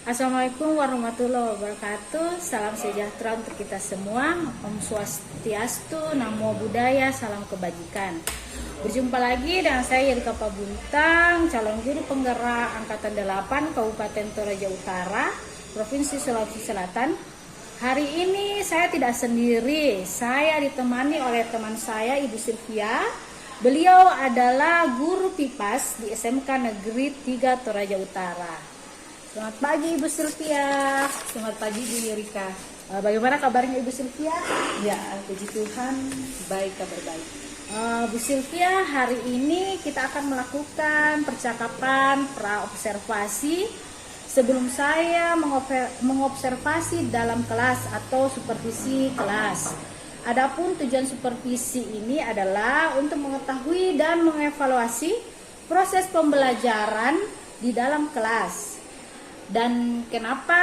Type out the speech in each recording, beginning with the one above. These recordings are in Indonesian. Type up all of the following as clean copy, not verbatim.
Assalamualaikum warahmatullahi wabarakatuh. Salam sejahtera untuk kita semua. Om Swastiastu, Namo Buddhaya, salam kebajikan. Berjumpa lagi dengan saya Yerika Pabuntang, calon guru penggerak Angkatan 8 Kabupaten Toraja Utara, Provinsi Sulawesi Selatan. Hari ini saya tidak sendiri, saya ditemani oleh teman saya Ibu Sylvia. Beliau adalah guru PIPAS di SMK Negeri 3 Toraja Utara. Selamat pagi Ibu Sylvia. Selamat pagi Bu Yerika. Bagaimana kabarnya Ibu Sylvia? Ya, puji Tuhan, baik, kabar baik. Bu Sylvia, hari ini kita akan melakukan percakapan praobservasi sebelum saya mengobservasi dalam kelas atau supervisi kelas. Adapun tujuan supervisi ini adalah untuk mengetahui dan mengevaluasi proses pembelajaran di dalam kelas. Dan kenapa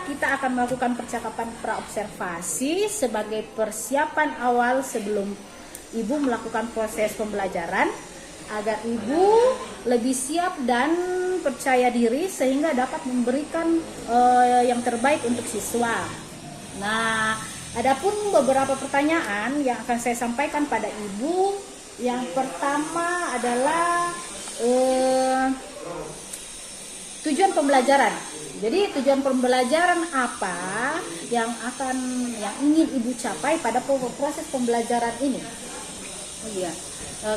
kita akan melakukan percakapan praobservasi sebagai persiapan awal sebelum Ibu melakukan proses pembelajaran, agar Ibu lebih siap dan percaya diri sehingga dapat memberikan yang terbaik untuk siswa. Nah, adapun beberapa pertanyaan yang akan saya sampaikan pada Ibu. Yang pertama adalah tujuan pembelajaran. Jadi tujuan pembelajaran apa yang ingin Ibu capai pada proses pembelajaran ini? Oh iya,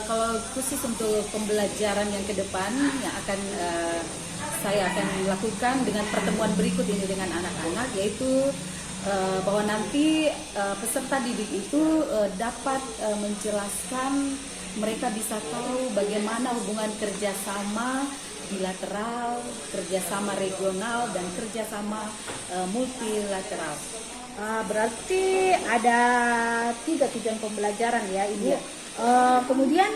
kalau khusus untuk pembelajaran yang ke depan yang saya akan lakukan dengan pertemuan berikut ini dengan anak-anak, yaitu bahwa nanti peserta didik itu dapat menjelaskan, mereka bisa tahu bagaimana hubungan kerjasama bilateral, kerjasama regional, dan kerjasama multilateral. Berarti ada 3 tujuan pembelajaran ya Ibu. Ya. Kemudian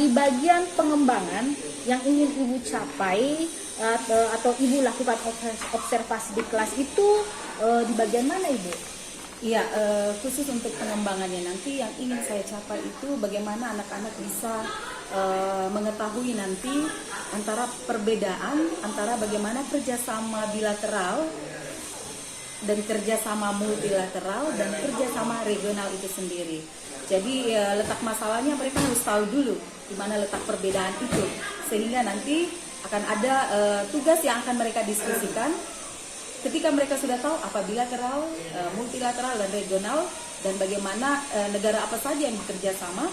di bagian pengembangan yang ingin Ibu capai atau Ibu lakukan observasi di kelas itu di bagian mana Ibu? Iya, khusus untuk pengembangannya nanti yang ingin saya capai itu bagaimana anak-anak bisa mengetahui nanti antara perbedaan antara bagaimana kerjasama bilateral dan kerjasama multilateral dan kerjasama regional itu sendiri. Jadi letak masalahnya mereka harus tahu dulu di mana letak perbedaan itu, sehingga nanti akan ada tugas yang akan mereka diskusikan. Ketika mereka sudah tahu apa bilateral, multilateral, dan regional, dan bagaimana negara apa saja yang bekerja sama,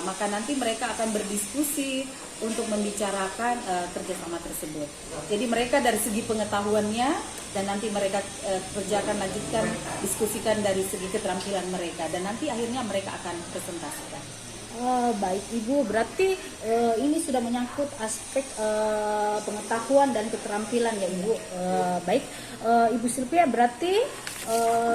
maka nanti mereka akan berdiskusi untuk membicarakan kerjasama tersebut. Jadi mereka dari segi pengetahuannya, dan nanti mereka lanjutkan, diskusikan dari segi keterampilan mereka, dan nanti akhirnya mereka akan presentasikan. Baik Ibu, berarti ini sudah menyangkut aspek pengetahuan dan keterampilan ya Ibu. Baik, Ibu Sylvia, berarti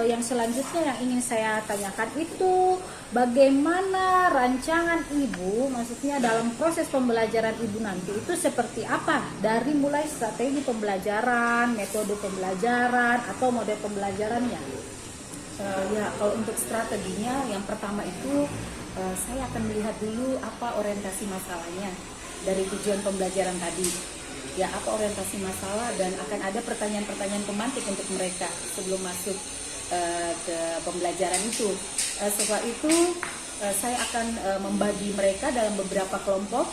yang selanjutnya yang ingin saya tanyakan itu bagaimana rancangan Ibu, maksudnya dalam proses pembelajaran Ibu nanti itu seperti apa? Dari mulai strategi pembelajaran, metode pembelajaran, atau model pembelajarannya? Ya, kalau untuk strateginya, yang pertama itu saya akan melihat dulu apa orientasi masalahnya dari tujuan pembelajaran tadi. Ya, apa orientasi masalah, dan akan ada pertanyaan-pertanyaan pemantik untuk mereka sebelum masuk ke pembelajaran itu. Setelah itu saya akan membagi mereka dalam beberapa kelompok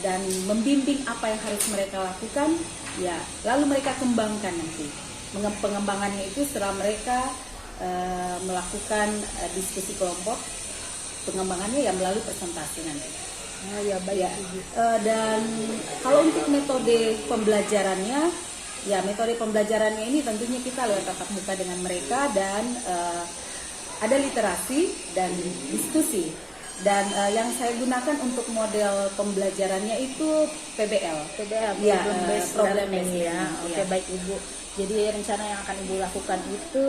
dan membimbing apa yang harus mereka lakukan. Ya, lalu mereka kembangkan nanti. Pengembangannya itu setelah mereka melakukan diskusi kelompok, pengembangannya ya melalui presentasi nanti. Ya baik. Ya. Dan kalau untuk metode pembelajarannya, ya metode pembelajarannya ini tentunya kita lewat tatap muka dengan mereka, dan ada literasi dan diskusi. Dan yang saya gunakan untuk model pembelajarannya itu PBL. Ya, problem learning based ya. Oke, baik Ibu. Jadi rencana yang akan Ibu lakukan itu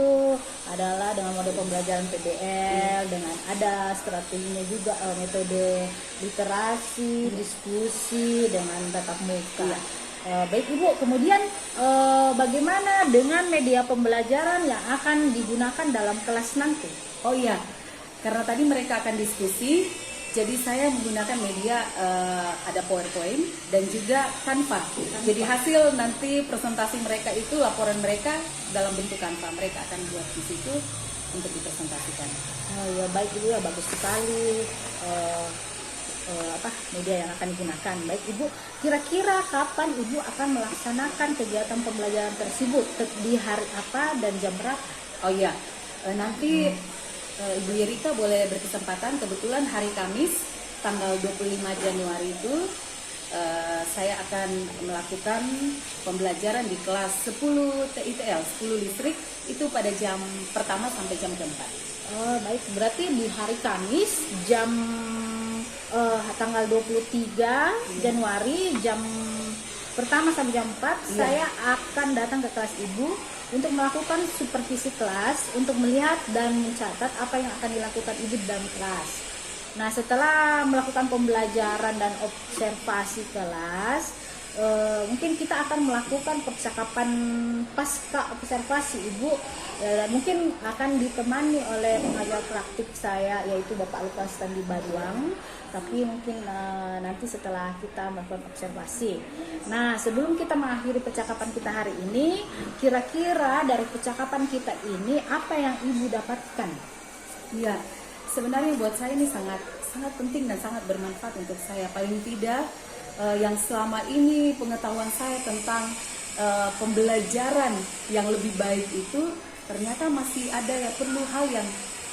adalah dengan model pembelajaran PBL, dengan ada strateginya juga, metode literasi, diskusi, dengan tatap muka. Baik Ibu, kemudian bagaimana dengan media pembelajaran yang akan digunakan dalam kelas nanti? Oh iya, karena tadi mereka akan diskusi, Jadi saya menggunakan media ada PowerPoint dan juga Canva. Jadi hasil nanti presentasi mereka itu, laporan mereka dalam bentuk Canva. Mereka akan buat di situ untuk dipresentasikan. Oh ya, baik Ibu, ya bagus sekali media yang akan digunakan. Baik Ibu, kira-kira kapan Ibu akan melaksanakan kegiatan pembelajaran tersebut, di hari apa dan jam berapa? Oh iya, nanti Ibu Yerika boleh berkesempatan, kebetulan hari Kamis tanggal 25 Januari itu saya akan melakukan pembelajaran di kelas 10 TITL, 10 listrik, itu pada jam pertama sampai jam keempat. Oh baik, berarti di hari Kamis jam tanggal 23 Januari jam pertama sampai jam 4 saya akan datang ke kelas Ibu untuk melakukan supervisi kelas, untuk melihat dan mencatat apa yang akan dilakukan Ibu dalam kelas. Nah, setelah melakukan pembelajaran dan observasi kelas, mungkin kita akan melakukan percakapan pasca observasi Ibu, dan mungkin akan ditemani oleh pengajar praktik saya, yaitu Bapak Lukas Tandi Baruang. Tapi mungkin nanti setelah kita melakukan observasi. Nah, sebelum kita mengakhiri percakapan kita hari ini, kira-kira dari percakapan kita ini apa yang Ibu dapatkan? Iya, sebenarnya buat saya ini sangat penting dan sangat bermanfaat untuk saya. Paling tidak yang selama ini pengetahuan saya tentang pembelajaran yang lebih baik itu ternyata masih ada ya, perlu hal yang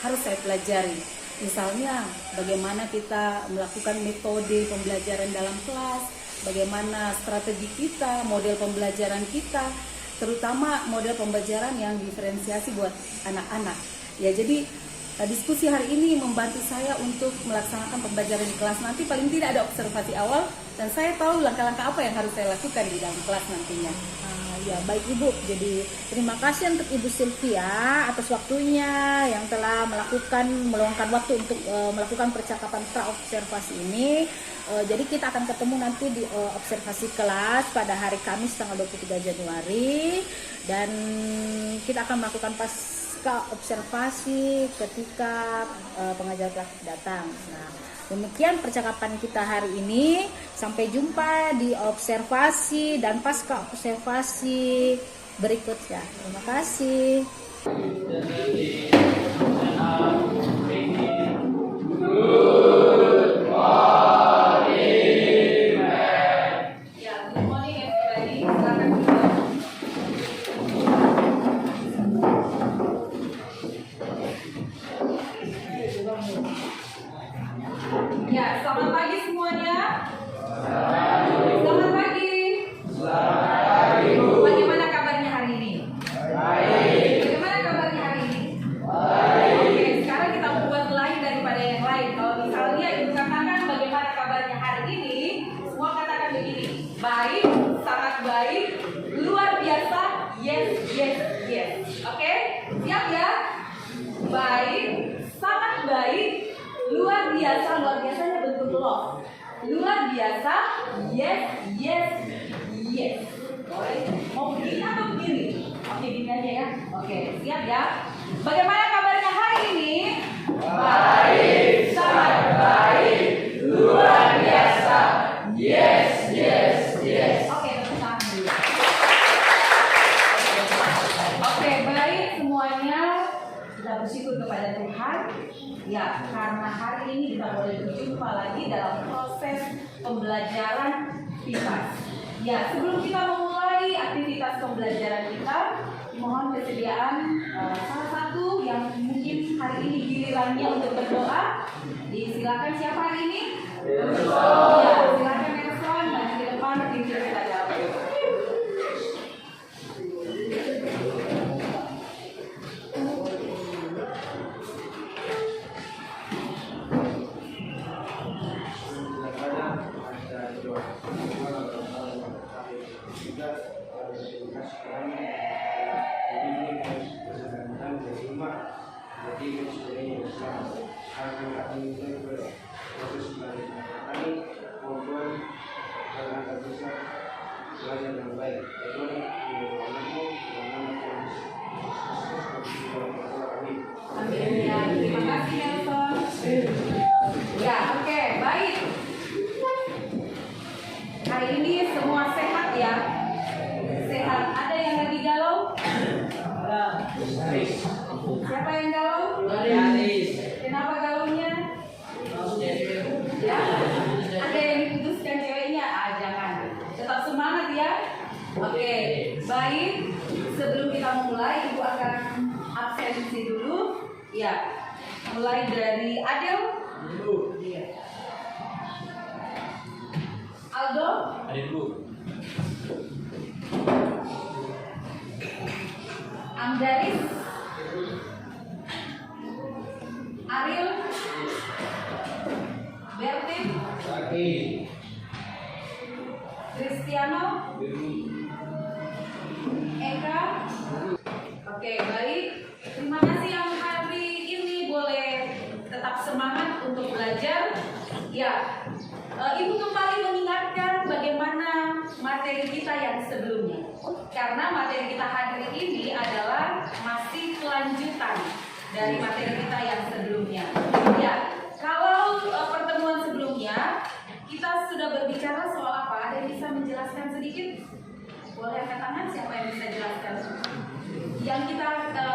harus saya pelajari. Misalnya bagaimana kita melakukan metode pembelajaran dalam kelas, bagaimana strategi kita, model pembelajaran kita, terutama model pembelajaran yang diferensiasi buat anak-anak. Ya, jadi diskusi hari ini membantu saya untuk melaksanakan pembelajaran di kelas. Nanti paling tidak ada observasi awal dan saya tahu langkah-langkah apa yang harus saya lakukan di dalam kelas nantinya. Ya baik Ibu, jadi terima kasih untuk Ibu Sylvia atas waktunya yang telah meluangkan waktu untuk melakukan percakapan pra-observasi ini. Jadi kita akan ketemu nanti di observasi kelas pada hari Kamis tanggal 23 Januari, dan kita akan melakukan pasca observasi ketika pengajar praktik datang. Nah, demikian percakapan kita hari ini. Sampai jumpa di observasi dan pasca observasi berikutnya. Terima kasih. Ya, selamat pagi semuanya. Selamat pagi. Bagaimana kabarnya hari ini? Baik. Bagaimana kabarnya hari ini? Baik. Oke, sekarang kita membuat lain daripada yang lain. Kalau misalnya Ibu katakan bagaimana kabarnya hari ini, semua katakan begini: baik, sangat baik, luar biasa, yes, yes, yes. Oke? Siap ya? Baik, sangat baik, luar biasanya bentuk love. Luar biasa, yes, yes, yes. Mau begini atau begini? Oke, gini aja ya. Oke, siap ya. Bagaimana kabarnya hari ini? Baik, sangat baik, luar biasa, yes, yes, yes. Oke, tepuk tangan dulu. Oke, baik semuanya. Kita bersyukur kepada Tuhan. Ya, karena hari ini kita boleh berjumpa lagi dalam proses pembelajaran PIPAS. Ya, sebelum kita memulai aktivitas pembelajaran kita, mohon kesediaan salah satu yang mungkin hari ini gilirannya untuk berdoa. Silakan siapa hari ini? Ya, silakan Nelson dan di depan pimpin kita dalam berdoa. Amin. Ya, terima kasih Nelson. Ya, oke. Ya, mulai dari Adel. Iya. Aldo. Adel dulu. Amdaris. Ariel. Bertin. Cristiano. Eka. Oke, baik. Terima kasih yang hari ini boleh tetap semangat untuk belajar. Ya, Ibu kembali mengingatkan bagaimana materi kita yang sebelumnya. Karena materi kita hari ini adalah masih kelanjutan dari materi kita yang sebelumnya. Ya, kalau pertemuan sebelumnya kita sudah berbicara soal apa? Ada yang bisa menjelaskan sedikit? Boleh angkat tangan, siapa yang bisa jelaskan? Yang kita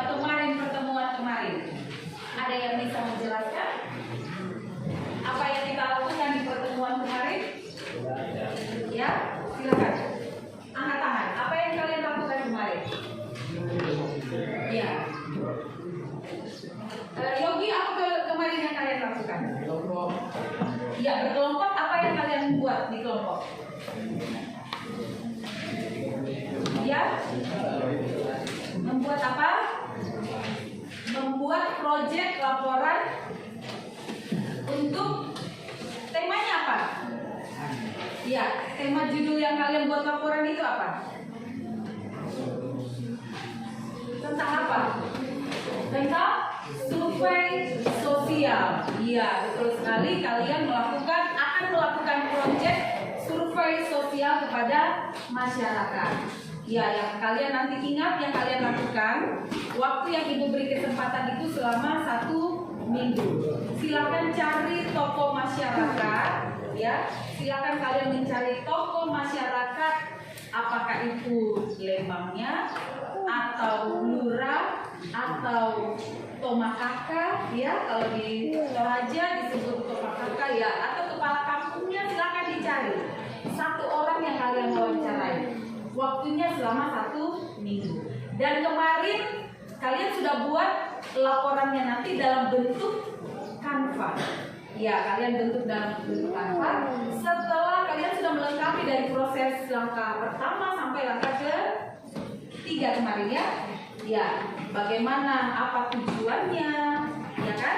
kemarin, pertemuan kemarin, ada yang bisa menjelaskan apa yang kita lakukan di pertemuan kemarin? Ya, silakan angkat tangan. Apa yang kalian lakukan kemarin? Ya, Yogi, apa kemarin yang kalian lakukan? Ya, berkelompok. Apa yang kalian buat di kelompok? Ya, membuat apa? Membuat proyek laporan untuk temanya apa? Ya, tema judul yang kalian buat laporan itu apa? Tentang apa? Tentang survei sosial. Iya, betul sekali. Kalian akan melakukan proyek survei sosial kepada masyarakat. Ya, yang kalian nanti ingat yang kalian lakukan, waktu yang Ibu beri kesempatan itu selama 1 minggu. Silakan cari tokoh masyarakat, ya. Silakan kalian mencari tokoh masyarakat, apakah itu lembangnya, atau lurah, atau tomakaka, ya. Kalau di Toraja disebut tomakaka, ya. Atau kepala kampungnya, silakan dicari. 1 orang yang kalian wawancarai. Waktunya selama 1 minggu. Dan kemarin kalian sudah buat laporannya nanti dalam bentuk Canva. Ya, kalian bentuk dalam bentuk Canva. Setelah kalian sudah melengkapi dari proses langkah pertama sampai langkah ke-3 kemarin, ya. Ya, bagaimana, apa tujuannya, ya kan?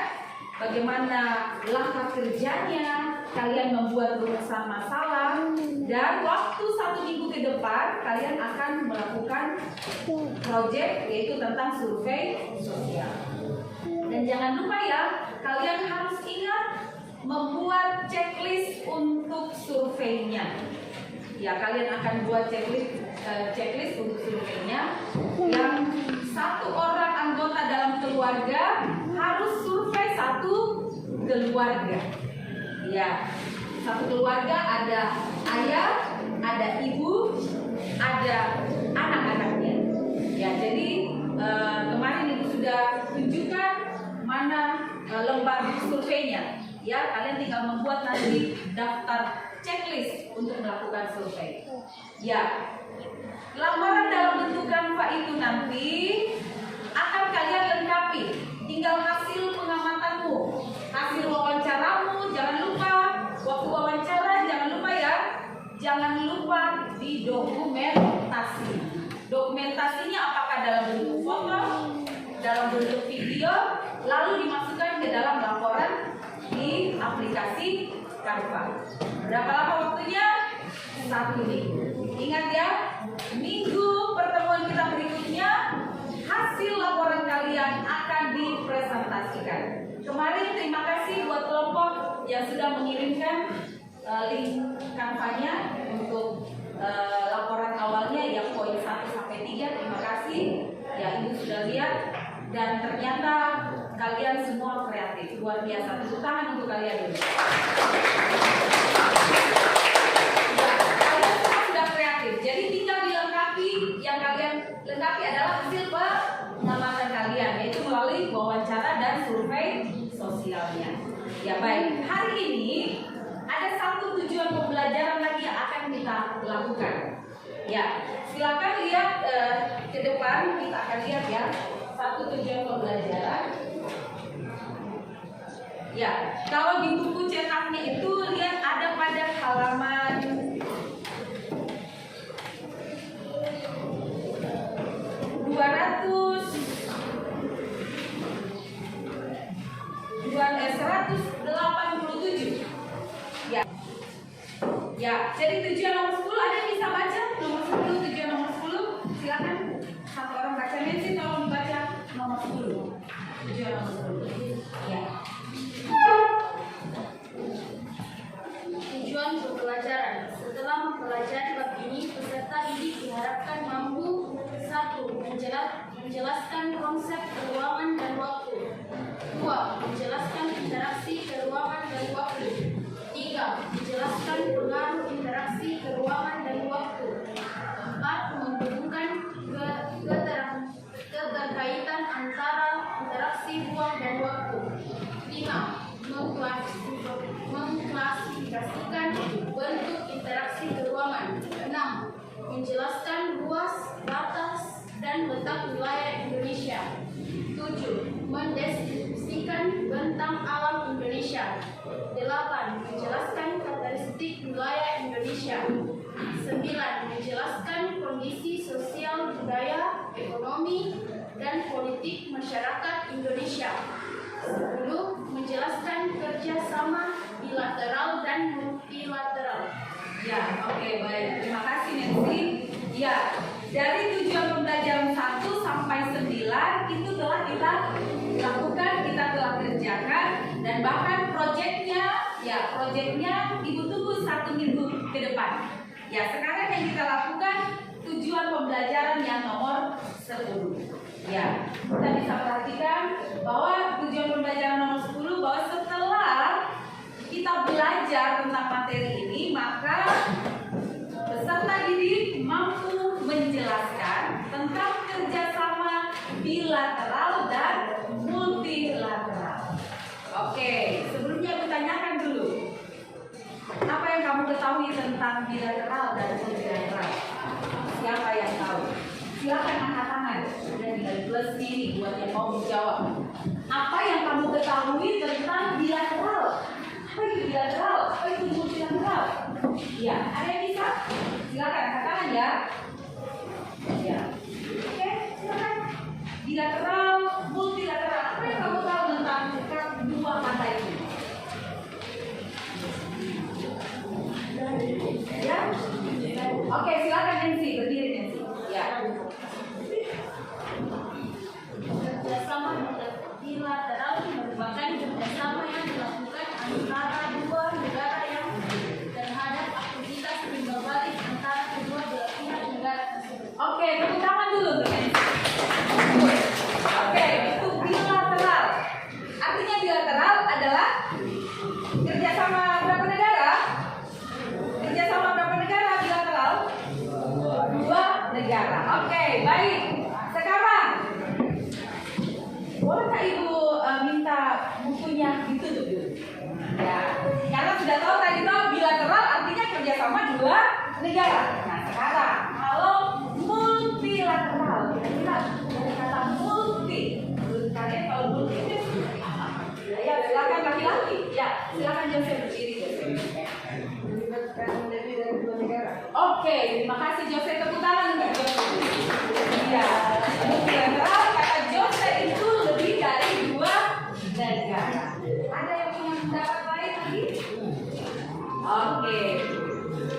Bagaimana langkah kerjanya, kalian membuat rumusan masalah, dan waktu 1 minggu ke depan kalian akan melakukan proyek yaitu tentang survei sosial. Dan jangan lupa ya, kalian harus ingat membuat checklist untuk surveinya. Ya, kalian akan buat checklist untuk surveinya. Yang 1 orang anggota dalam keluarga harus survei 1 keluarga. Ya, 1 keluarga ada ayah, ada ibu, ada anak-anaknya. Ya, jadi kemarin Ibu sudah tunjukkan mana lembar surveinya. Ya, kalian tinggal membuat nanti daftar checklist untuk melakukan survei. Ya, lamaran dalam bentuk Canva itu nanti akan kalian lengkapi. Tinggal hasil pengamatanmu, hasil wawancaramu. Jangan lupa waktu wawancara, jangan lupa ya, jangan lupa didokumentasi. Dokumentasinya apakah dalam bentuk foto, dalam bentuk video, lalu dimasukkan ke dalam laporan di aplikasi Canva. Berapa lama waktunya? 1 minggu. Ingat ya, minggu pertemuan kita berikutnya hasil laporan kalian akan dipresentasikan. Kemarin terima kasih buat kelompok yang sudah mengirimkan link Canva-nya untuk laporan awalnya yang poin 1 sampai 3. Terima kasih. Ya, Ibu sudah lihat dan ternyata kalian semua kreatif, luar biasa. Tepuk tangan untuk kalian dulu. Ya, kalian semua sudah kreatif. Jadi tinggal dilengkapi. Yang kalian lengkapi adalah hasil pengamatan kalian, yaitu melalui wawancara dan survei sosialnya. Ya, baik. Hari ini ada 1 tujuan pembelajaran lagi yang akan kita lakukan. Ya, silakan lihat ke depan. Kita akan lihat ya 1 tujuan pembelajaran. Ya, kalau di buku cetaknya itu lihat ada pada halaman 187. Ya. Ya, jadi tujuan nomor 10 ada yang bisa baca? Nomor 10, tujuan nomor 10. Silakan satu orang baca. Nancy tolong dibaca nomor 10. Tujuan nomor 10. Ya. Tujuan pembelajaran. Setelah mempelajari bab ini, peserta didik diharapkan mampu 1. Menjelaskan konsep keruangan dan waktu. 2. Menjelaskan interaksi keruangan dan waktu. 3. Menjelaskan pengaruh interaksi keruangan dan waktu. 4. Menghubungkan keterkaitan antara interaksi ruang dan waktu. 5. Mengklasifikasikan bentuk interaksi keruangan. 6. Menjelaskan luas, batas, dan letak wilayah Indonesia. 7. Mendeskripsikan bentang alam Indonesia. 8. Menjelaskan karakteristik wilayah Indonesia. 9. Menjelaskan kondisi sosial, budaya, ekonomi, dan politik masyarakat Indonesia. 10. Menjelaskan kerjasama bilateral dan multilateral. Ya, oke, baik. Terima kasih Nancy. Ya, dari tujuan pembelajaran 1 sampai 9 itu telah kita lakukan, kita telah kerjakan, dan bahkan proyeknya Ibu tunggu 1 minggu ke depan. Ya, sekarang yang kita lakukan tujuan pembelajaran yang nomor 10. Ya, kita bisa perhatikan bahwa tujuan pembelajaran nomor 10 bahwa setelah kita belajar tentang materi ini, maka peserta didik mampu menjelaskan tentang kerjasama bilateral dan multilateral. Oke, sebelumnya aku tanyakan dulu, apa yang kamu ketahui tentang bilateral dan multilateral? Siapa yang tahu? Silakan angkat tangan dan tinggal plus ini buat yang mau menjawab. Apa yang kamu ketahui tentang bilateral? Apa itu bilateral? Apa itu multilateral? Ya, ada yang bisa? Silakan angkat tangan ya. Ya. Oke, silakan. Bilateral, multilateral. Apa yang kamu tahu tentang dua kata itu? Ya. Oke, silakan Nancy, berdiri Nancy. Ya. Kerjasama bilateral merupakan kerjasama yang dilakukan antara dua negara yang terhadap aktivitas timbal balik antara kedua belah pihak negara tersebut. Oke, tepuk tangan dulu untuk Nancy. Oke, itu bilateral. Artinya bilateral adalah kerjasama berapa negara? Kerjasama berapa negara bilateral? 2 negara. Oke, baik. Sekarang bolehkah Ibu minta bukunya ditutup dulu? Ya, karena sudah tahu tadi tuh bilateral artinya kerjasama 2 negara. Nah, sekarang kalau multilateral, kira-kira dari kata multi, menurut kalian kalau multi itu seperti apa? Ya, silakan laki-laki. Ya, silakan Joseph berdiri. Melibatkan lebih dari 2 negara. Oke, terima kasih Joseph, tepuk tangan untuk Joseph. Iya, multilateral kata Joseph itu lebih dari 2 negara. Ada yang punya pendapat lain lagi? Oke.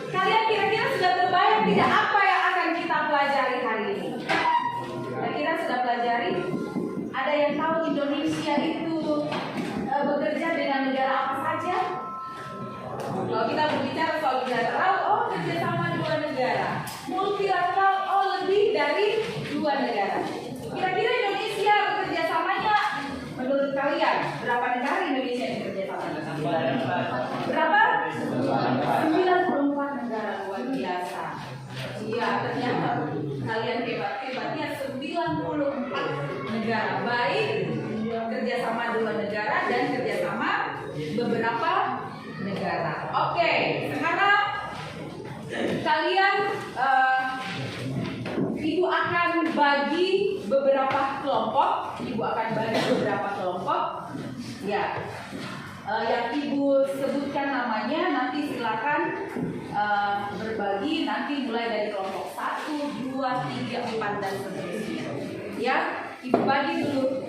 Kalian kira-kira sudah terbayang tidak apa yang akan kita pelajari hari ini? Kira-kira sudah pelajari? Ada yang tahu Indonesia itu bekerja dengan negara apa saja? Kalau kita berbicara soal bilateral, oh kerjasama 2 negara. Multilateral, oh lebih dari 2 negara. Kira-kira Indonesia bekerjasamanya menurut kalian berapa negara Indonesia yang bekerjasamanya? Berapa? 94 negara, luar biasa. Iya, ternyata kalian hebat-hebatnya 94 negara. Baik kerjasama 2 negara dan kerjasama beberapa negara. Oke, sekarang kalian Ibu akan bagi beberapa kelompok. Ya. yang ibu sebutkan namanya, nanti silakan berbagi, nanti mulai dari kelompok 1, 2, 3, 4 dan seterusnya. Ya, ibu bagi dulu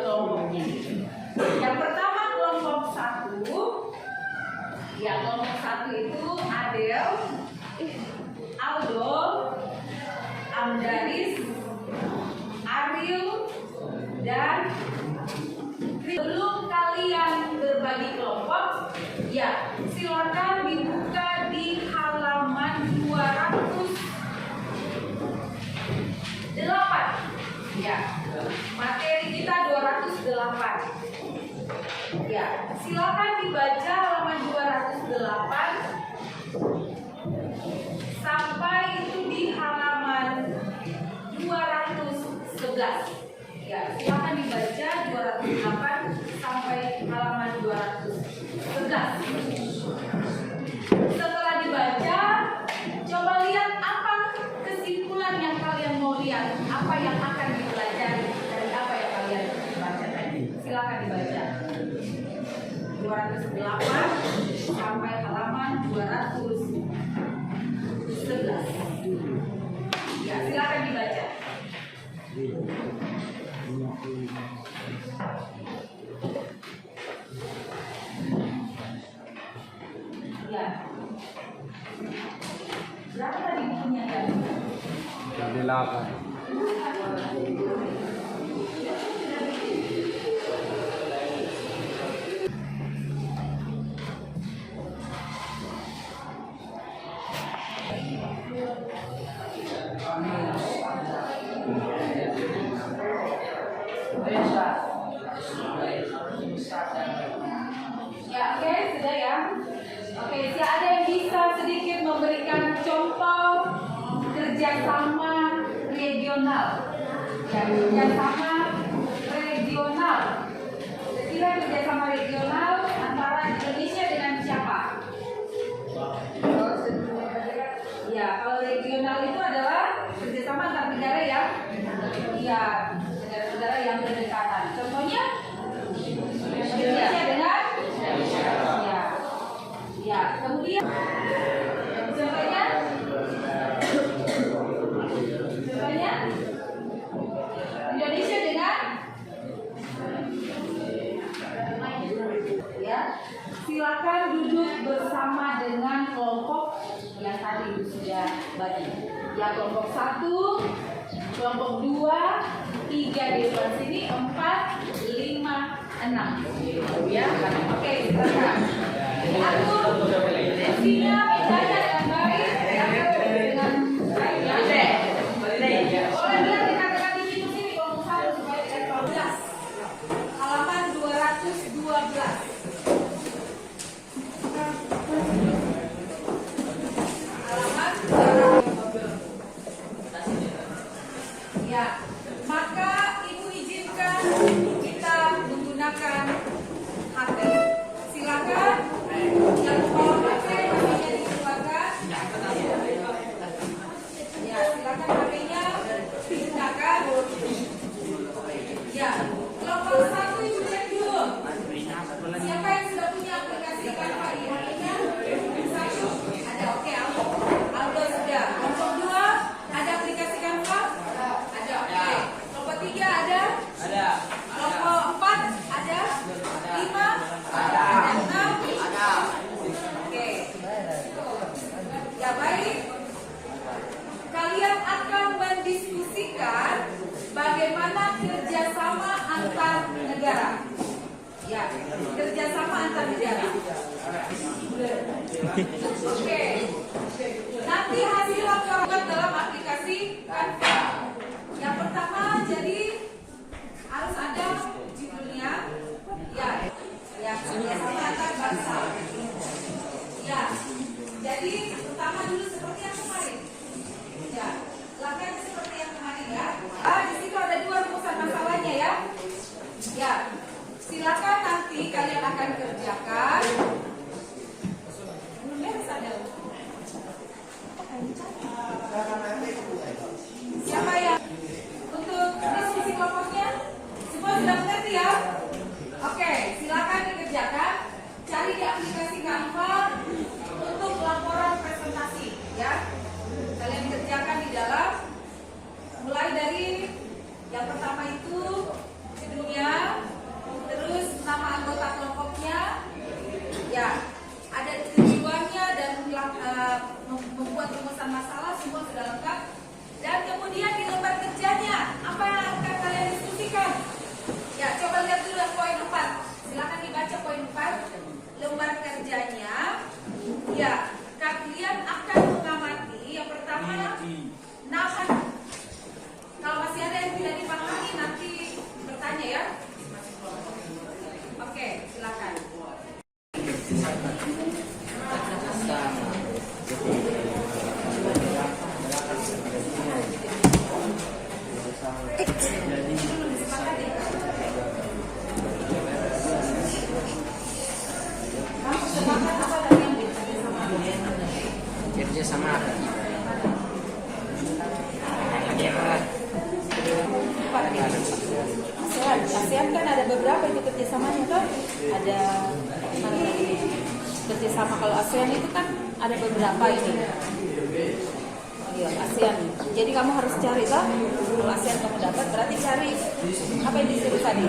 kelompoknya. Yang pertama kelompok 1. Ya, kelompok 1 itu Adel, Aldo, Amdaris, Ariel, dan sebelum kalian berbagi kelompok, ya silakan dibuka di halaman 208. Ya, materi kita 208. Ya, silakan dibaca halaman 208 sampai itu di halaman 211. Ya, silakan dibaca 208 sampai halaman 211. Setelah dibaca, coba lihat apa kesimpulan yang kalian mau lihat, apa yang akan dipelajari dari apa yang kalian baca tadi. Silakan dibaca 208 sampai halaman 211. Ya, silakan dibaca. Ya. Berapa tadi bukunya ya? 8. Ya, oke, sudah ya. Oke, ada yang bisa sedikit memberikan contoh kerjasama regional? Ya, kerjasama regional. Kira kerjasama regional antara Indonesia dengan siapa? Ya, kalau regional itu adalah kerjasama antar negara ya. Iya, negara-negara yang berdekatan. Contohnya Indonesia dengan ya. Ya, kemudian contohnya Indonesia dengan ya. Silakan duduk bersama dengan kelompok yang tadi Ibu sudah bagi. Ya, kelompok 1, kelompok 2, 3 di depan sini, 4, 5, 6. Ya, oke, silakan. Aku Desina baca dengan baik, dengan baik ya. Boleh lihat dikatakan di sini kelompok 1 supaya tidak 12. Halaman 212. Halaman 212. Ya, maka Ibu izinkan kita menggunakan HP. Silakan yang mau pakai HP-nya dikeluarkan. Ya, silakan HP-nya digunakan. Ya, kelompok 1 Ibu cek dulu. Siapa yang sudah punya aplikasi Canva di HP-nya? 1 ada, oke, Aldo sudah. Kelompok 2 ada aplikasi Canva? Ada, oke. Kelompok 3 ada? Ada. Kelompok 4 ada? 5 ada? 6 ada. Oke. Ya, baik. Kalian akan mendiskusikan bagaimana kerjasama antar negara. Ya, kerjasama antar negara. Oke. Nanti hasil laporan dalam aplikasi Canva. Yang pertama, jadi harus ada judulnya. Ya, kerjasama antar bangsa. Ya, jadi pertama dulu seperti yang kemarin. Ya, latihan seperti yang kemarin ya. Di situ ada 2 rumusan masalahnya ya. Ya, silakan nanti kalian akan kerjakan. Belum beres ada. Siapa yang untuk diskusi kelompoknya? Semua sudah mengerti ya? Oke, silakan dikerjakan. anggota kelompoknya. Ya, ada tujuannya dan membuat rumusan masalah semua sudah lengkap. Dan kemudian di lembar kerjanya, apa yang akan kalian diskusikan? Ya, coba lihat dulu yang poin 4. Silakan dibaca poin 4. Lembar kerjanya, ya, kalian akan mengamati yang pertama nama. Kalau masih ada yang tidak dipahami nanti bertanya ya. Oke, silakan. Kerja sama apa? ASEAN kan ada beberapa itu kerjasamanya kan, ada kerjasama. Kalau ASEAN itu kan ada beberapa ini. Iya, ASEAN. Jadi kamu harus cari kan. Kalau ASEAN kamu dapat, berarti cari apa yang disebut tadi.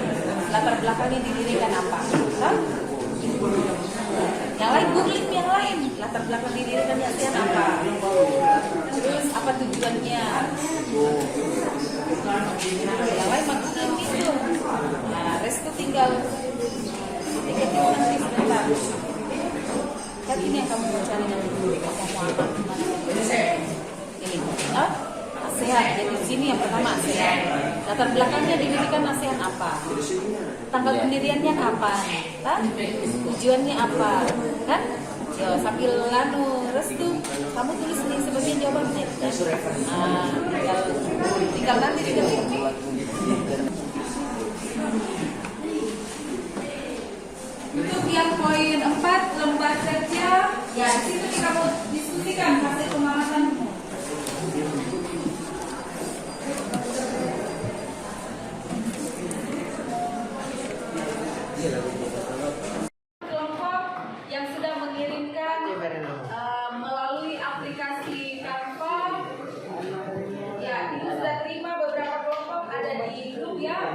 Latar belakangnya didirikan apa? Kan? Yang lain googling yang lain. Latar belakang didirikannya ASEAN apa? Terus apa tujuannya? Yang lain mah googling itu. Nah, restu tinggal nanti sebentar. Kan ini yang kamu mau cari nanti dulu. Kamu mau apa? Ini, ASEAN. Jadi di sini yang pertama ASEAN. Latar belakangnya didirikan ASEAN apa? Tanggal pendiriannya kapan? Kan? Tujuannya apa? Kan? Yo, sambil restu, kamu tulis nih sebagai jawabannya. Nah, tinggal nanti diketik. Untuk yang poin 4 lembar kerja, ya di situ kamu diskusikan hasil pengamatanmu. Kelompok yang sudah mengirimkan melalui aplikasi Canva, ya itu sudah terima beberapa kelompok ada di grup ya,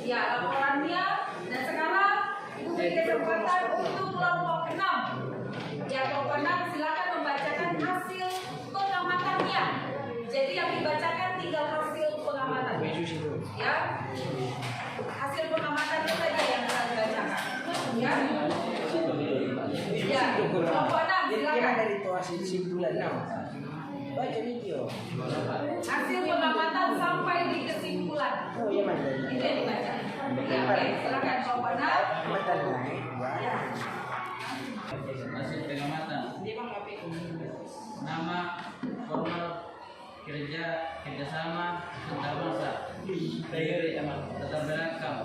ya laporannya. Dan sekarang Ibu beri kesempatan untuk kelompok 6. Ya kelompok 6 silakan membacakan hasil pengamatannya. Jadi yang dibacakan tinggal hasil pengamatan. Ya, hasil pengamatannya saja yang akan dibacakan. Ya, ya kelompok 6 silakan. Baca video. Hasil pengamatan sampai di kesimpulan. Itu yang dibaca. Ya, oke, silakan kelompok 6. Ya. Hasil pengamatan. Nama, formal kerja, kerjasama, antar bangsa, tetap berakam,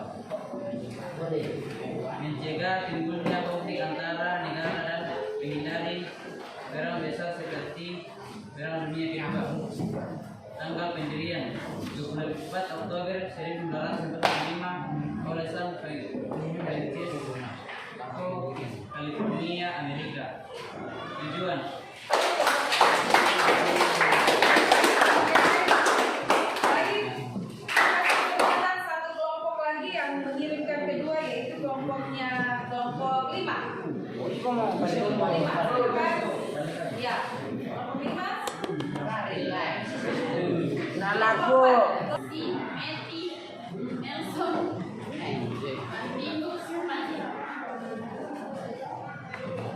mencegah timbulnya konflik antara negara dan menghindari perang besar seperti perang dunia kedua. Tanggal pendirian 24 Oktober 1945 oleh San Francisco atau California, Amerika. Tujuan Satu kelompok lagi yang mengirimkan kedua yaitu kelompok 5. Kelompok 5. Ya, kelompok 5. Nalago. Meti, Nelson, Minus,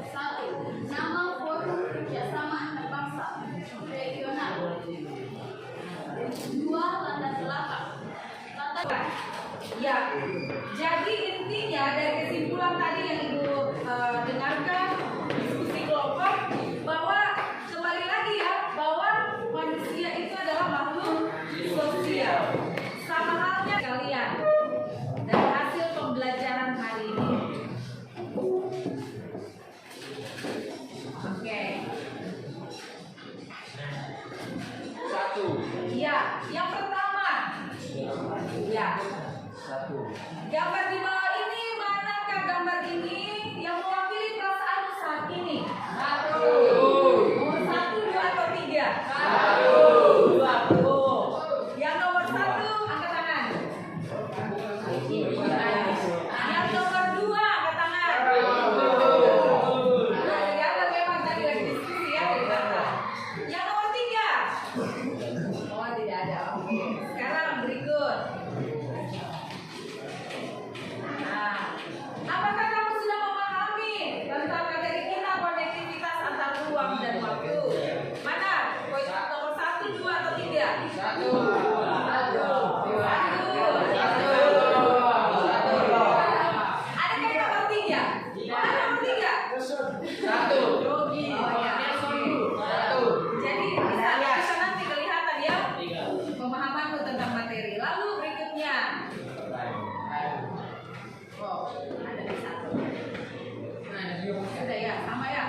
satu, nama forum kerjasama antar bangsa regional. 2, latar belakang. Ya, jadi intinya dari kesimpulan tadi yang Ibu dengarkan diskusi kelompok bahwa kembali lagi ya bahwa manusia itu adalah makhluk sosial. Sama halnya kalian dari hasil pembelajaran hari ini. Oke. Satu. Ya, yang pertama. Ya. Gambar di bawah ini, manakah gambar ini yang mewakili perasaanmu saat ini? Nomor 1, 2 atau 3? 1. Yang nomor 1 angkat tangan. Yang nomor 2 ya? Mana nomor 3? Satu. Yogi. Oh ya. Satu. Jadi bisa nanti kelihatan ya pemahamanmu tentang materi. Lalu berikutnya. Oh, ada di satu. Sudah ya, sama ya.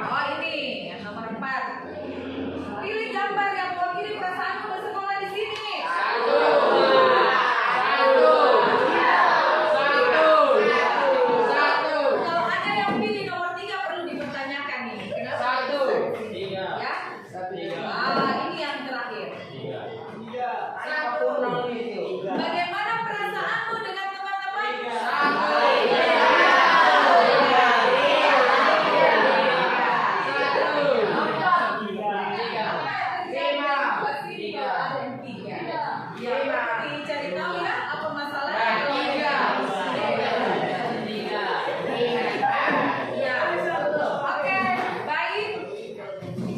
Oh ini yang nomor 4. Pilih gambar yang mewakili perasaanmu bersekolah di sini. Kalau ada yang pilih nomor 3 perlu dipertanyakan nih. Kenapa? Ya. Ini yang terakhir. Bagaimana perasaanmu dengan teman-teman? Dicari tahu ya apa masalahnya? Ya, oke, baik.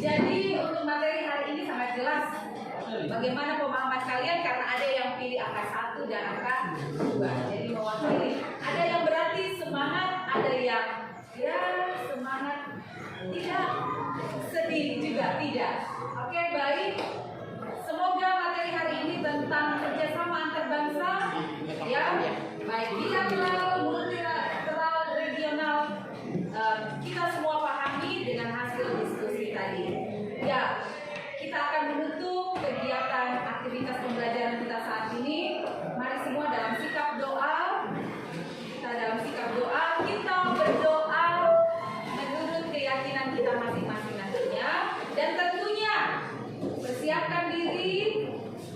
Jadi untuk materi hari ini sangat jelas. Bagaimana pemahaman kalian karena ada yang pilih angka 1 dan angka 2. Jadi mewakili. Ada yang berarti semangat, ada yang ya semangat tidak, sedih juga tidak. Oke, baik. Semoga materi hari ini tentang kerjasama antar bangsa, ya, baik bilateral, multilateral, regional, kita semua pahami dengan hasil diskusi tadi. Ya, kita akan menutup kegiatan aktivitas pembelajaran kita saat ini. Mari semua dalam sikap doa. Kita dalam sikap doa, kita berdoa menurut keyakinan kita masing-masing nantinya. Dan tentunya persiapkan diri.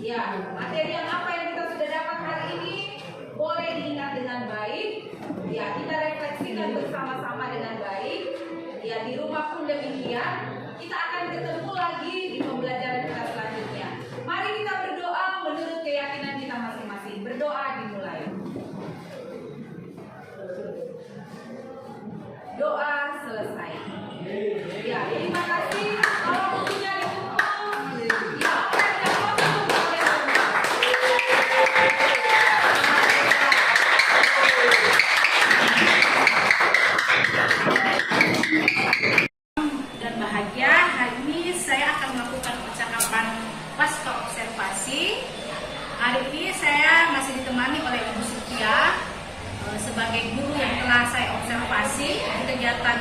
Ya, materi yang apa yang kita sudah dapat hari ini boleh diingat dengan baik. Ya, kita refleksikan bersama-sama dengan baik. Ya, di rumah pun demikian. Kita akan ketemu lagi di pembelajaran kita selanjutnya. Mari kita berdoa menurut keyakinan kita masing-masing. Berdoa dimulai. Doa selesai. Ya, terima kasih. Kalau bukunya dipukul. Ya, oke, Dan bahagia, hari ini saya akan melakukan percakapan pasca observasi. Hari ini saya masih ditemani oleh Ibu Sylvia sebagai guru yang telah saya observasi di kegiatan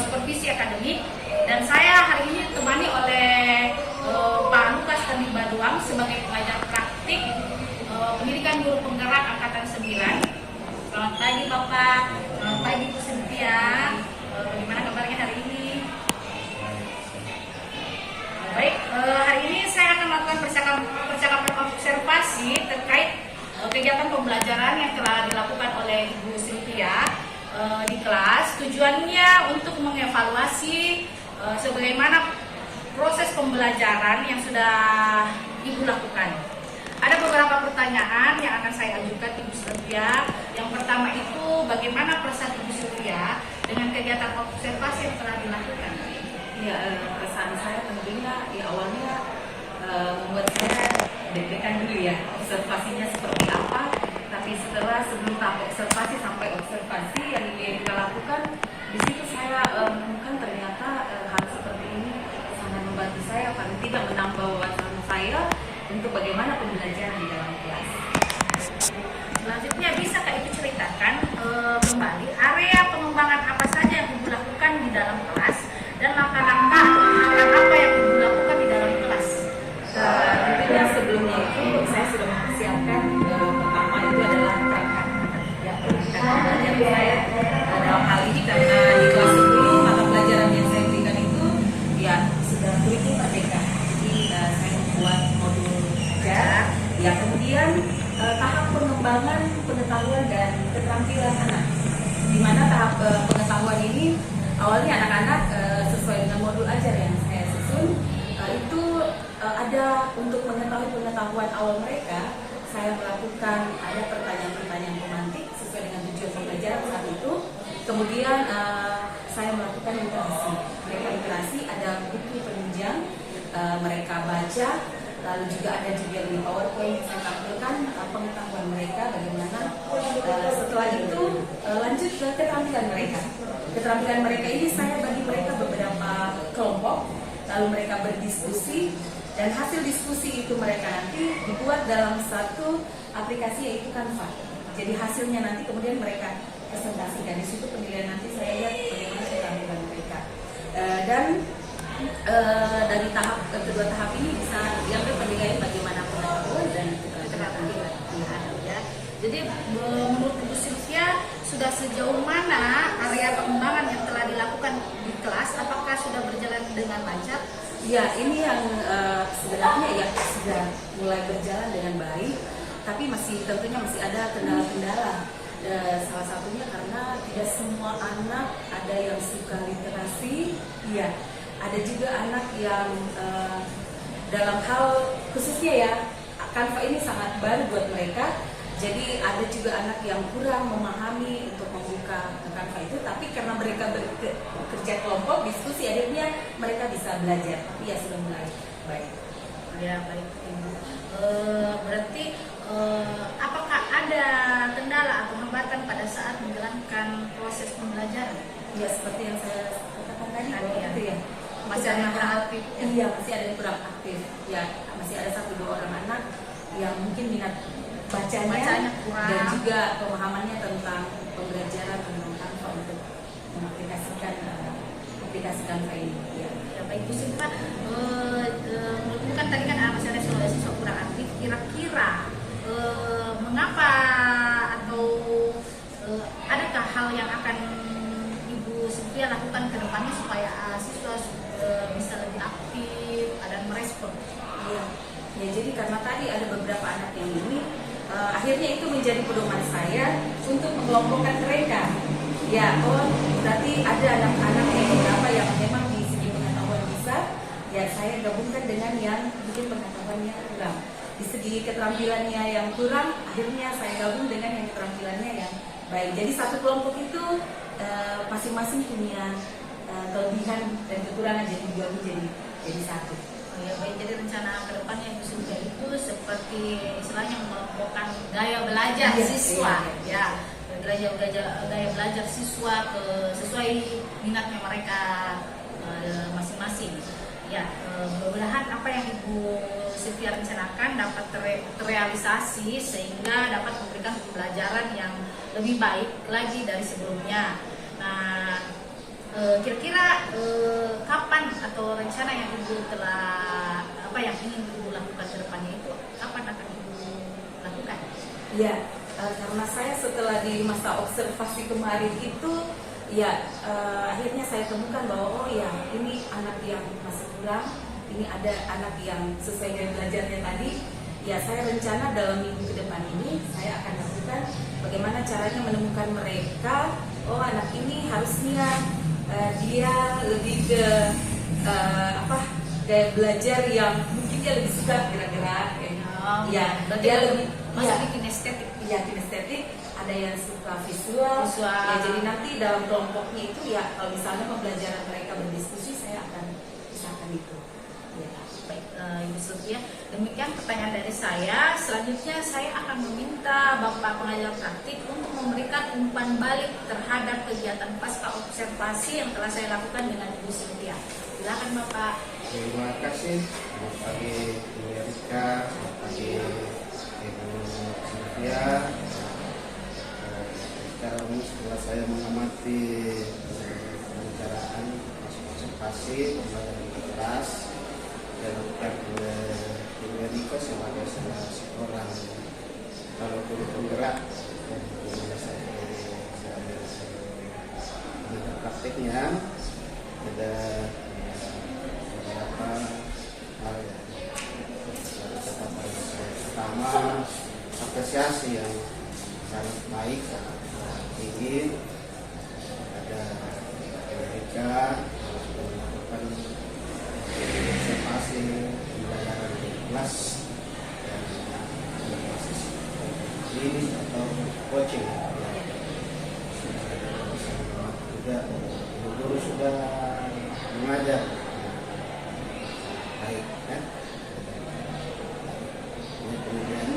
supervisi akademik, dan saya hari ini ditemani oleh Pak Lukas Tani Baduang sebagai pengajar praktik pendidikan guru penggerak angkatan 9. Selamat pagi Bapak, selamat pagi Bu Sylvia. Bagaimana kabarnya hari ini? Baik, hari ini saya akan melakukan percakapan observasi terkait kegiatan pembelajaran yang telah dilakukan oleh Ibu Sylvia di kelas. Tujuannya untuk mengevaluasi sebagaimana proses pembelajaran yang sudah Ibu lakukan. Ada beberapa pertanyaan yang akan saya ajukan Ibu Sylvia. Yang pertama itu, bagaimana perasaan Ibu Sylvia dengan kegiatan observasi yang telah dilakukan? Ya, perasaan saya tentunya di awalnya membuat saya deg-degan dulu ya, observasinya seperti apa. Tapi setelah sebelum tahap observasi sampai observasi yang kita lakukan, di situ saya menemukan ternyata hal seperti ini sangat membantu saya, paling tidak menambah wawasan saya untuk bagaimana pembelajaran di dalam kelas. Selanjutnya, bisa Kak Ibu ceritakan kembali area pengembangan apa saja yang Ibu lakukan di dalam kelas dan langkah-langkah apa yang Ibu lakukan di dalam kelas? Tentunya sebelumnya itu saya sudah mempersiapkan pertama itu adalah perangkat. Ya, pelajaran saya dalam hal ini karena di kelas 10 mata pelajaran yang saya berikan itu ya sudah kurikulum merdeka. Jadi saya membuat modul ajar. Ya, kemudian tahap pengembangan pengetahuan dan keterampilan anak. Di mana tahap pengetahuan ini awalnya anak-anak sesuai dengan modul ajar yang saya susun itu ada untuk mengetahui pengetahuan awal mereka. Saya melakukan ada pertanyaan-pertanyaan pemantik sesuai dengan tujuan pembelajaran saat itu. Kemudian saya melakukan literasi. Mereka literasi, ada buku penunjang mereka baca. Lalu juga ada juga di PowerPoint yang saya tampilkan pengetahuan mereka bagaimana. Setelah itu lanjut ke keterampilan mereka. Keterampilan mereka ini saya bagi mereka beberapa kelompok, lalu mereka berdiskusi, dan hasil diskusi itu mereka nanti dibuat dalam satu aplikasi yaitu Canva. Jadi hasilnya nanti kemudian mereka presentasikan. Di situ penilaian nanti saya lihat bagaimana keterampilan mereka. Dan dari kedua tahap ini bisa diambil penilaian bagaimana pengetahuan dan keterampilan ya. Jadi menurut Ibu Sylvia sudah sejauh mana area pengembangan yang telah dilakukan di kelas? Apakah sudah berjalan dengan lancar? Ya, ini yang sebenarnya ya sudah mulai berjalan dengan baik, tapi tentunya masih ada kendala-kendala. Salah satunya karena tidak semua anak ada yang suka literasi, ya. Ada juga anak yang dalam hal khususnya ya Canva ini sangat baru buat mereka. Jadi ada juga anak yang kurang memahami untuk membuka Canva itu, tapi karena mereka bekerja kelompok, diskusi, akhirnya mereka bisa belajar. Tapi ya sudah mulai baik. Ya baik Ibu. Berarti apakah ada kendala atau hambatan pada saat menjalankan proses pembelajaran? Ya seperti yang saya katakan tadi, ya. itu ya. Masih ada yang kurang aktif. Iya, masih ada yang kurang aktif. Ya, masih ada 1-2 orang anak yang mungkin minat bacanya kurang, dan juga pemahamannya tentang pembelajaran tentang Canva untuk mengaplikasikan aplikasi Canva ini. Ya. Ya baik Bu Sinta, menurutmu kan tadi kan masih ada siswa kurang aktif. Kira-kira mengapa atau adakah hal yang akan Ibu Sintia lakukan ke depannya supaya siswa bisa lebih aktif dan merespon? Iya. Ya, jadi karena tadi ada beberapa anak yang ini akhirnya itu menjadi pedoman saya untuk mengelompokkan mereka. Ya, berarti ada anak-anak yang beberapa yang memang di segi pengetahuan bisa, ya saya gabungkan dengan yang mungkin pengetahuannya kurang. Di segi keterampilannya yang kurang, akhirnya saya gabung dengan yang keterampilannya yang baik. Jadi satu kelompok itu masing-masing punya kelebihan dan kekurangan, jadi digabung jadi satu. Ya baik, jadi rencana kedepannya Ibu Sintia itu seperti istilahnya mengelompokkan gaya belajar siswa, ya gaya belajar siswa sesuai minatnya mereka masing-masing. Ya, mudah-mudahan apa yang Ibu Sintia rencanakan dapat terrealisasi sehingga dapat memberikan pembelajaran yang lebih baik lagi dari sebelumnya. Nah, kira-kira kapan atau rencana yang Ibu telah yang ingin Ibu lakukan ke depannya itu kapan akan Ibu lakukan? Ya, karena saya setelah di masa observasi kemarin itu ya akhirnya saya temukan bahwa ini anak yang masih kurang, ini ada anak yang sesuai dengan belajarnya tadi. Ya, saya rencana dalam minggu ke depan ini saya akan lakukan bagaimana caranya menemukan mereka. Anak ini harusnya dia lebih ke gaya belajar yang mungkin dia lebih suka kira-kira dia lebih kinestetik. Ya, kinestetik. Ada yang suka visual. Ya, jadi nanti dalam kelompoknya itu ya kalau misalnya pembelajaran mereka berdiskusi, saya akan pisahkan itu. Ya. Baik, Ibu Sylvia, demikian pertanyaan dari saya. Selanjutnya saya akan meminta Bapak pengajar praktik untuk memberikan umpan balik terhadap kegiatan pasca observasi yang telah saya lakukan dengan Ibu Sylvia. Silakan Bapak. Terima kasih. Selamat pagi Ibu Erika, selamat pagi Ibu Sylvia. Secara umum setelah saya mengamati pembicaraan observasi pembelajaran di kelas dilakukan oleh Ibu Erika sebagai salah seorang guru penggerak dan dimana saya pengajar praktiknya, ada beberapa hal yang catatan saya. Pertama, apresiasi yang sangat baik, sangat tinggi ada Erika melakukan observasi pembelajaran di kelas dan berbasis ini atau coaching. Juga guru sudah mengajar baik, kan? Kemudian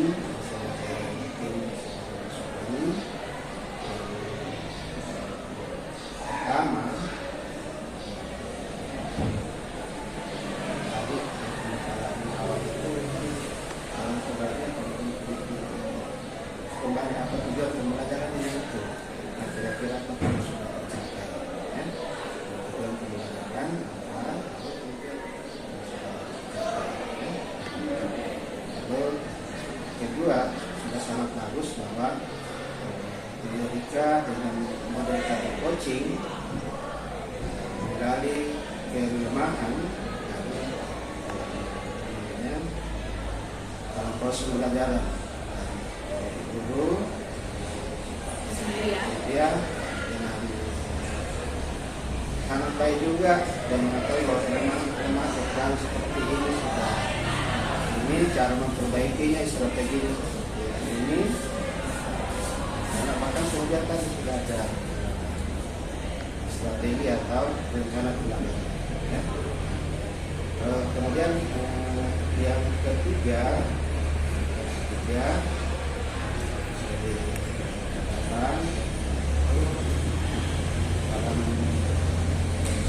saya tim mereka di coaching menggali kelemahan dalam proses pembelajaran guru dia dengan sangat baik juga dan mengetahui bahwa memang sekali seperti ini sudah ini cara memperbaikinya strateginya seperti ini karena bahkan kemudian kan sudah ada strategi atau rencana ulang ya. Kemudian yang ketiga jadi catatan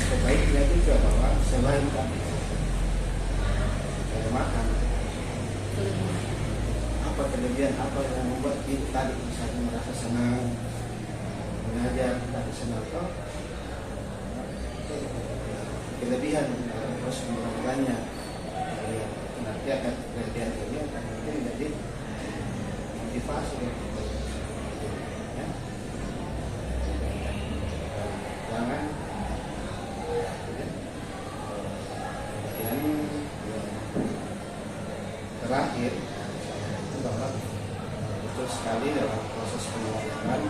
sebaiknya juga bahwa selain kelemahan apa kelebihan apa yang membuat kita tadi misalnya merasa senang mengajar tadi senang toh kelebihan terus mengembangkannya nanti akan kelebihan ini akan menjadi motivasi ya. Jangan yang terakhir itu bahwa betul sekali dalam proses pembelajaran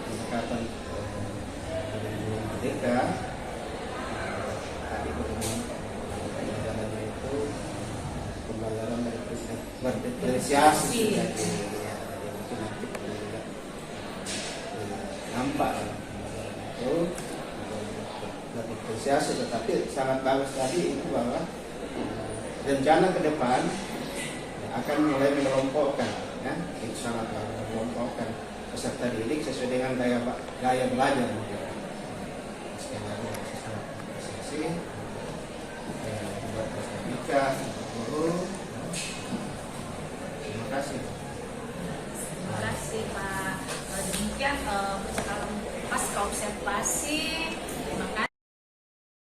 pendekatan merdeka tadi pertemuan pembelajarannya itu pembelajaran berdiferensiasi jadi mungkin nanti juga nampak itu berdiferensiasi tetapi sangat bagus tadi itu bahwa rencana ke depan akan mulai mengelompokkan ya itu sangat bagus mengelompokkan peserta didik sesuai dengan gaya belajar buat Mika, guru. Terima kasih. Terima kasih Pak. Demikian percakapan pasca observasi